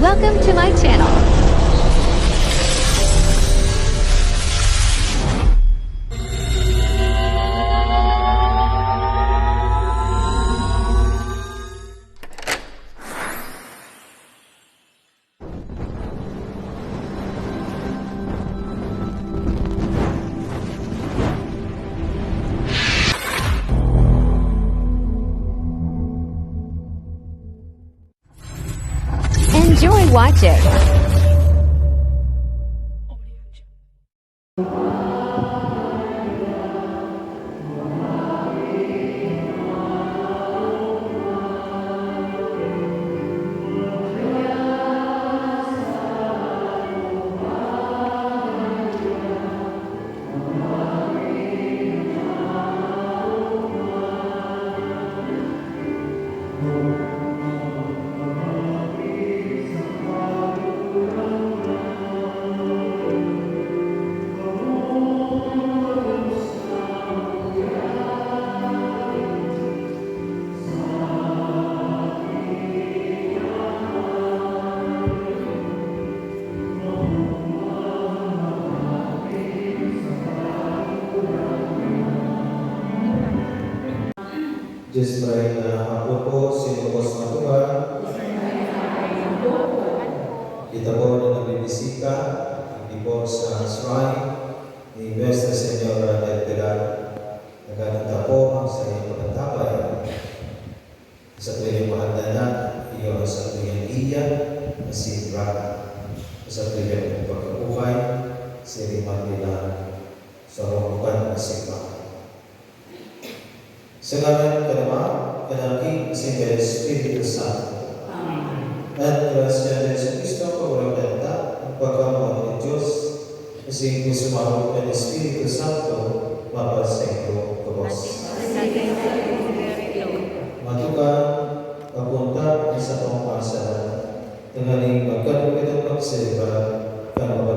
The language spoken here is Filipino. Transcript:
Welcome to my channel. Enjoy watching. Diyos maraming hapon po, sino po sa Tuhan. Kita po na nagbibisita, hindi po sa shrine ni Nuestra Señora del Pilar. Nagkakita po ang sa iyong pagkatapay. Sa tuyong mahandanan, iyo sa tuyong iya, na si Brad. Sa tuyong pagkabuhay, si Rimandila, sa romukan na si Brad. Sa ngalan ka naman, kanangking si Espiritu Santo. Amen. At grasya ng Kristo, pagkakanta, ang pagkamuha ng Diyos, kasi kung sumahod ng Espiritu Santo, mapasayro kabos. Matukan, papunta sa pangpasaran, tangaling magkaroon ng pagselebra, kanang